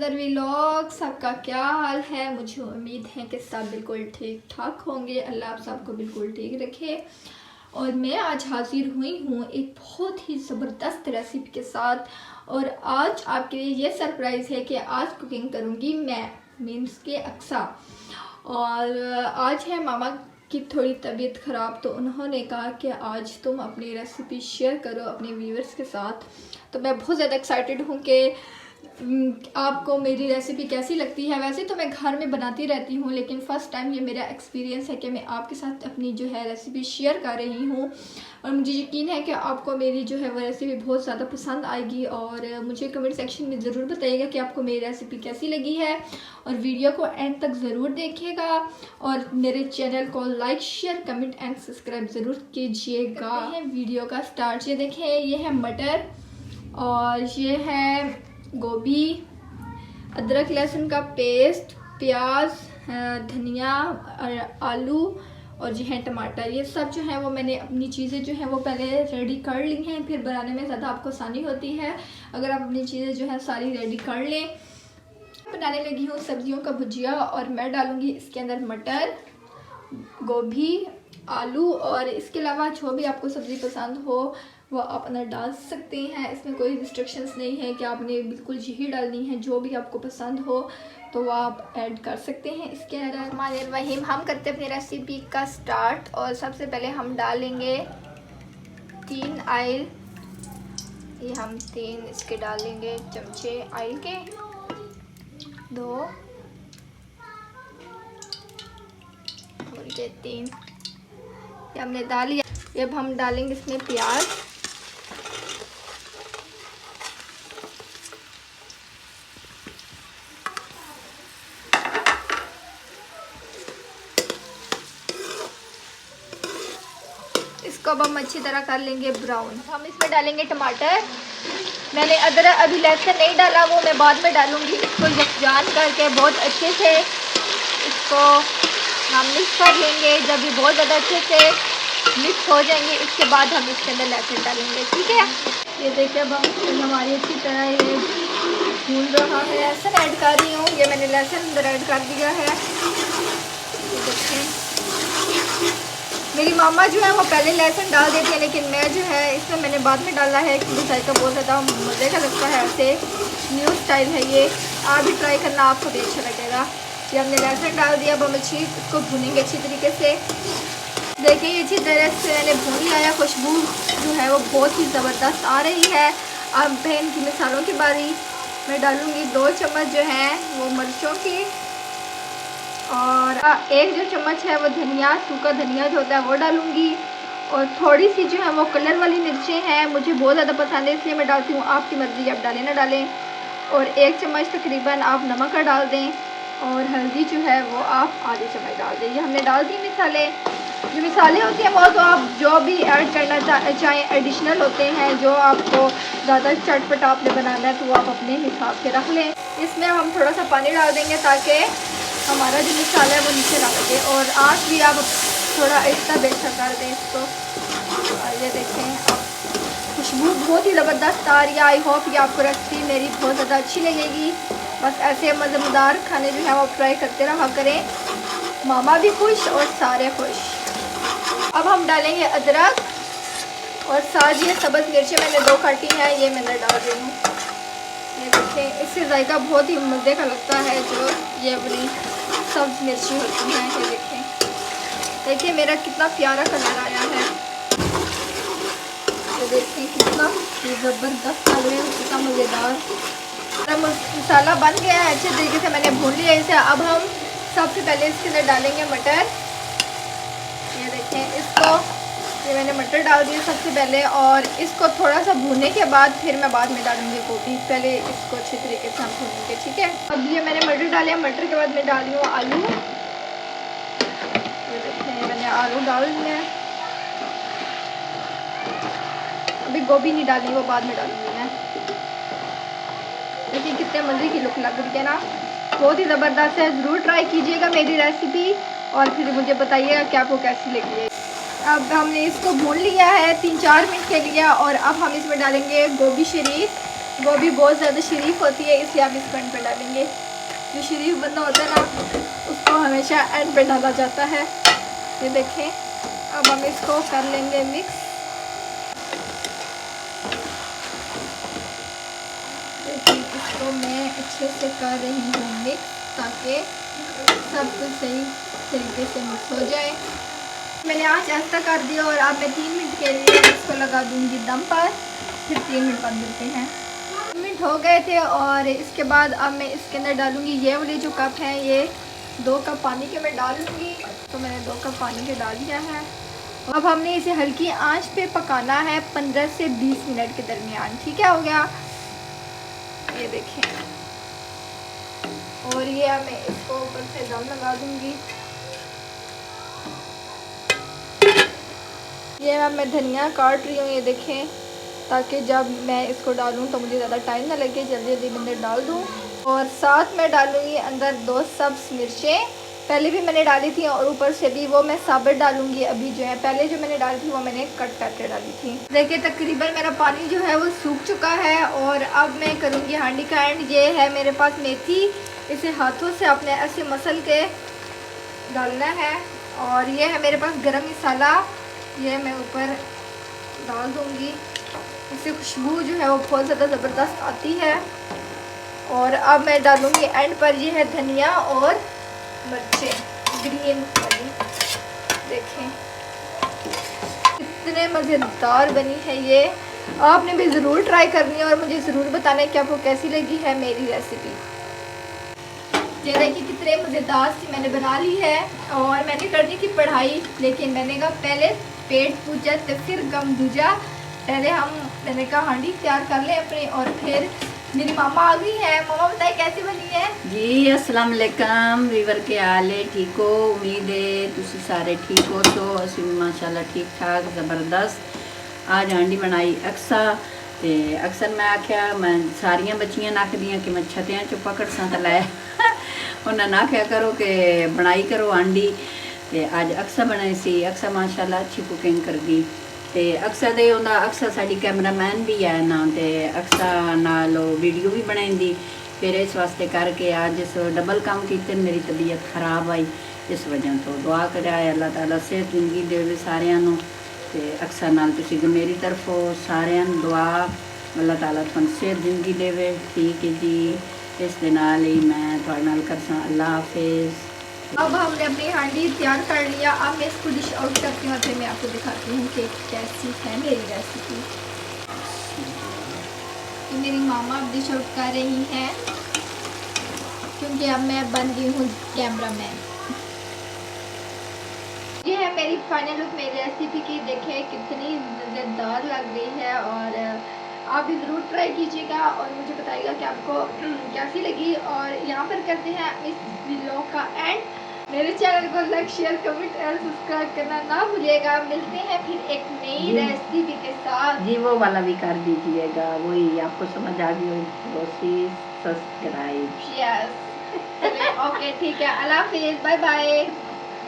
Another vlog. सबका क्या हाल है? मुझे उम्मीद है कि सब बिल्कुल ठीक ठाक होंगे। अल्लाह आप सबको बिल्कुल ठीक रखे। और मैं आज हाजिर हुई हूँ एक बहुत ही ज़बरदस्त रेसिपी के साथ। और आज आपके लिए ये सरप्राइज़ है कि आज कुकिंग करूँगी मैं, मीन्स के अक्सा। और आज है मामा की थोड़ी तबीयत ख़राब, तो उन्होंने कहा कि आज तुम अपनी रेसिपी शेयर करो अपने व्यूअर्स के साथ। तो मैं बहुत ज़्यादा एक्साइटेड हूँ कि आपको मेरी रेसिपी कैसी लगती है। वैसे तो मैं घर में बनाती रहती हूँ, लेकिन फ़र्स्ट टाइम ये मेरा एक्सपीरियंस है कि मैं आपके साथ अपनी जो है रेसिपी शेयर कर रही हूँ। और मुझे यकीन है कि आपको मेरी जो है वो रेसिपी बहुत ज़्यादा पसंद आएगी। और मुझे कमेंट सेक्शन में ज़रूर बताइएगा कि आपको मेरी रेसिपी कैसी लगी है। और वीडियो को एंड तक ज़रूर देखिएगा और मेरे चैनल को like, share, comment and subscribe ज़रूर कीजिएगा। वीडियो का स्टार्ट ये देखें, ये है मटर और ये है गोभी, अदरक लहसुन का पेस्ट, प्याज, धनिया, आलू और जो है टमाटर। ये सब जो है वो मैंने अपनी चीज़ें जो है वो पहले रेडी कर ली हैं। फिर बनाने में ज़्यादा आपको आसानी होती है अगर आप अपनी चीज़ें जो है सारी रेडी कर लें। बनाने लगी हूँ सब्जियों का भुजिया और मैं डालूँगी इसके अंदर मटर, गोभी, आलू और इसके अलावा जो भी आपको सब्ज़ी पसंद हो वो आप अंदर डाल सकते हैं। इसमें कोई रिस्ट्रिक्शंस नहीं है कि आपने बिल्कुल यही डालनी है, जो भी आपको पसंद हो तो वो आप ऐड कर सकते हैं इसके अंदर। वहीम हम करते हैं अपनी रेसिपी का स्टार्ट। और सबसे पहले हम डालेंगे 3 ऑयल, ये हम 3 इसके डालेंगे चमचे ऑयल के, 2 और ये 3 ये हमने डाल लिया। अब हम डालेंगे इसमें प्याज, इसको अब हम अच्छी तरह कर लेंगे ब्राउन। हम इसमें डालेंगे टमाटर। मैंने अदरक अभी लहसुन नहीं डाला, वो मैं बाद में डालूंगी। इसको यकजान करके बहुत अच्छे से इसको हम मिक्स कर लेंगे। जब ये बहुत ज़्यादा अच्छे से मिक्स हो जाएंगे इसके बाद हम इसके अंदर लहसुन डालेंगे, ठीक है। ये देखिए अब हम हमारी अच्छी तरह ये भून रहा है। लहसुन ऐड कर रही हूँ, ये मैंने लहसुन अंदर ऐड कर दिया है। ये देखें मेरी मामा जो है वो पहले लहसुन डाल देती है, लेकिन मैं जो है इसमें मैंने बाद में डाला है क्योंकि जायका बहुत ज़्यादा मज़े का लगता है। ऐसे न्यू स्टाइल है ये, आप भी ट्राई करना, आपको भी अच्छा लगेगा। ये हमने लहसुन डाल दिया। अब हम अच्छी इसको भूनेंगे अच्छी तरीके से। देखिए ये अच्छी तरह से मैंने भून लिया है। खुशबू जो है वो बहुत ही ज़बरदस्त आ रही है। अब बहन की मसालों की बारी। मैं डालूँगी 2 चम्मच जो है वो मिर्चों की, और 1 जो चम्मच है वो धनिया, सूखा धनिया जो होता है वो डालूँगी। और थोड़ी सी जो है वो कलर वाली मिर्चें हैं, मुझे बहुत ज़्यादा पसंद है इसलिए मैं डालती हूँ। आपकी मर्ज़ी, आप डालें ना डालें। और 1 चम्मच तकरीबन आप नमक का डाल दें। और हल्दी जो है वो आप आधी चम्मच डाल दें। ये हमने डाल दी मसाले। जो मसाले होते हैं वो तो आप जो भी ऐड करना चाहें एडिशनल होते हैं। जो आपको ज़्यादा चटपटा आपने बनाना है तो वो आप अपने हिसाब से रख लें। इसमें हम थोड़ा सा पानी डाल देंगे ताकि हमारा जो मसाला है वो नीचे ना लगे। और आँच भी आप थोड़ा ऐसा बेहतर कर दें इसको। ये देखें अब खुशबू बहुत ही ज़बरदस्त आ रही है। आई होप ये आपको रेसिपी मेरी बहुत ज़्यादा अच्छी लगेगी। बस ऐसे मज़ेदार खाने जो है वो ट्राई करते रहा करें, मामा भी खुश और सारे खुश। अब हम डालेंगे अदरक और साथ ये सब्ज़ मिर्चें मैंने 2 काटी हैं, ये मैंने डाल रही हूँ। ये देखें इससे जायका बहुत ही मज़े का लगता है, जो ये वाली सब्ज़ मिर्ची होती हैं। ये देखें, देखिए मेरा कितना प्यारा कलर आया है। ये देखें कितना ज़बरदस्त लग रहा है, कितना मज़ेदार। मसाला बन गया है अच्छे तरीके से, मैंने भून लिया इसे। अब हम सबसे पहले इसके अंदर डालेंगे मटर। ये देखें इसको, ये मैंने मटर डाल दिए सबसे पहले। और इसको थोड़ा सा भूनने के बाद फिर मैं बाद में डालूंगी गोभी। पहले इसको अच्छी तरीके से हम भूनेंगे, ठीक है। अब ये मैंने मटर डाले, मटर के बाद मैं डाल रही हूँ आलू। ये देखें मैंने आलू डाल दिए। अभी गोभी नहीं डालनी, वो बाद में डालूंगी मैं। देखिए कितने मज़े की लुक लग रही है ना, बहुत ही ज़बरदस्त है। ज़रूर ट्राई कीजिएगा मेरी रेसिपी और फिर मुझे बताइएगा कि आपको कैसी लगी है। अब हमने इसको भून लिया है 3-4 मिनट के लिए। और अब हम इसमें डालेंगे गोभी शरीफ। वो भी बहुत ज़्यादा शरीफ होती है, इसलिए आप इसको एंड पे डालेंगे। जो शरीफ बंदा होता है ना, उसको हमेशा एंड पे डाला जाता है। ये देखें, अब हम इसको कर लेंगे मिक्स। देखिए, इसको मैं अच्छे से कर रही हूँ मिक्स, ताकि सब कुछ सही तरीके से मिक्स हो जाए। मैंने आँच आस्ता कर दिया और अब मैं 3 मिनट के लिए इसको लगा दूँगी दम पर, फिर 3 मिनट बाद मिलते हैं। 3 मिनट हो गए थे और इसके बाद अब मैं इसके अंदर डालूँगी ये वाले जो कप हैं, ये 2 कप पानी के मैं डालूँगी। तो मैंने 2 कप पानी के डाल दिया है। अब हमने इसे हल्की आंच पे पकाना है 15 से 20 मिनट के दरमियान। ठीक है, हो गया, ये देखें। और ये अब मैं इसको ऊपर से दम लगा दूँगी। ये अब मैं धनिया काट रही हूँ, ये देखें, ताकि जब मैं इसको डालूँ तो मुझे ज़्यादा टाइम ना लगे, जल्दी जल्दी अंदर डाल दूँ। और साथ में डालूँगी अंदर 2 सब्ज़ मिर्चें, पहले भी मैंने डाली थी, और ऊपर से भी वो मैं साबित डालूँगी अभी जो है। पहले जो मैंने डाली थी वो मैंने कट करके डाली थी। देखिए, तकरीबन मेरा पानी जो है वो सूख चुका है। और अब मैं करूँगी हांडी का एंड। ये है मेरे पास मेथी, इसे हाथों से अपने ऐसे मसल के डालना है। और ये है मेरे पास गरम मसाला, ये मैं ऊपर डाल दूँगी। इससे खुशबू जो है वो बहुत ज़्यादा ज़बरदस्त आती है। और अब मैं डालूँगी एंड पर, ये है धनिया और मिर्चें ग्रीन वाली। देखें कितने मज़ेदार बनी है ये। आपने भी ज़रूर ट्राई करनी है और मुझे ज़रूर बताना है कि आपको कैसी लगी है मेरी रेसिपी। ये देखिए कितने मज़ेदार सी मैंने बना ली है। और मैंने करनी थी पढ़ाई, लेकिन मैंने कहा पहले पेट पूजा तो फिर गम दूजा। पहले मैंने कहा हांडी तैयार कर लें अपने, और फिर मेरी मामा आ गई है। मामा बताए कैसी बनी है जी। अस्सलाम वालेकुम वीवर, के हाल है? ठीक हो? उम्मीद है तुसी सारे ठीक हो। तो असी माशाल्लाह ठीक ठाक ज़बरदस्त। आज हांडी बनाई अक्सा ते अक्सर मैं आख्या मैं सारियां बच्चियां नखदियां कि मैं छत्तियां चो पकड़ सा तो लै उन्हें आख्या करो कि बनाई करो हांडी। ते अज अक्सा बनाई सी। अक्सा माशाल्लाह अच्छी कुकिंग कर दी। ते अक्सा दे उन्दा अक्सा साड़ी कैमरामैन भी है ना, ते अक्सा नाल वीडियो भी बनाई। फिर इस वास्ते करके आज इस डबल काम किते, मेरी तबीयत खराब आई, इस वजह तो दुआ करा अल्लाह ताला सेहत जिंदगी देवे सारियां नूं। ते अक्सा नाल तुसी मेरी तरफों सारियां नूं दुआ, अल्लाह ताला तुहानूं सेहत जिंदगी देवे। ठीक है जी, इस दे नाल ही मैं तुहाडे नाल करसां। अल्लाह हाफिज़। अब हमने अपनी हांडी तैयार कर लिया। अब मैं इसको डिश आउट करती हूँ, फिर मैं आपको दिखाती हूँ कि कैसी है मेरी रेसिपी। तो मेरी मामा अब डिश आउट कर रही हैं, क्योंकि अब मैं बन गई हूँ कैमरामैन। ये है मेरी फाइनल लुक मेरी रेसिपी की। देखें कितनी मज़ेदार लग रही है, और आप भी ज़रूर ट्राई कीजिएगा और मुझे बताइएगा कि आपको कैसी लगी। और यहाँ पर करते हैं इस व्लॉग का एंड। मेरे चैनल को लाइक शेयर कमेंट और सब्सक्राइब करना ना भूलिएगा। मिलते हैं फिर एक नई रेसिपी के साथ। जी वो वाला भी कर दीजिएगा, वही आपको समझ आ गई होगी, सब्सक्राइब। यस, ओके ठीक है, अल्लाह हाफिज़, बाय बाय।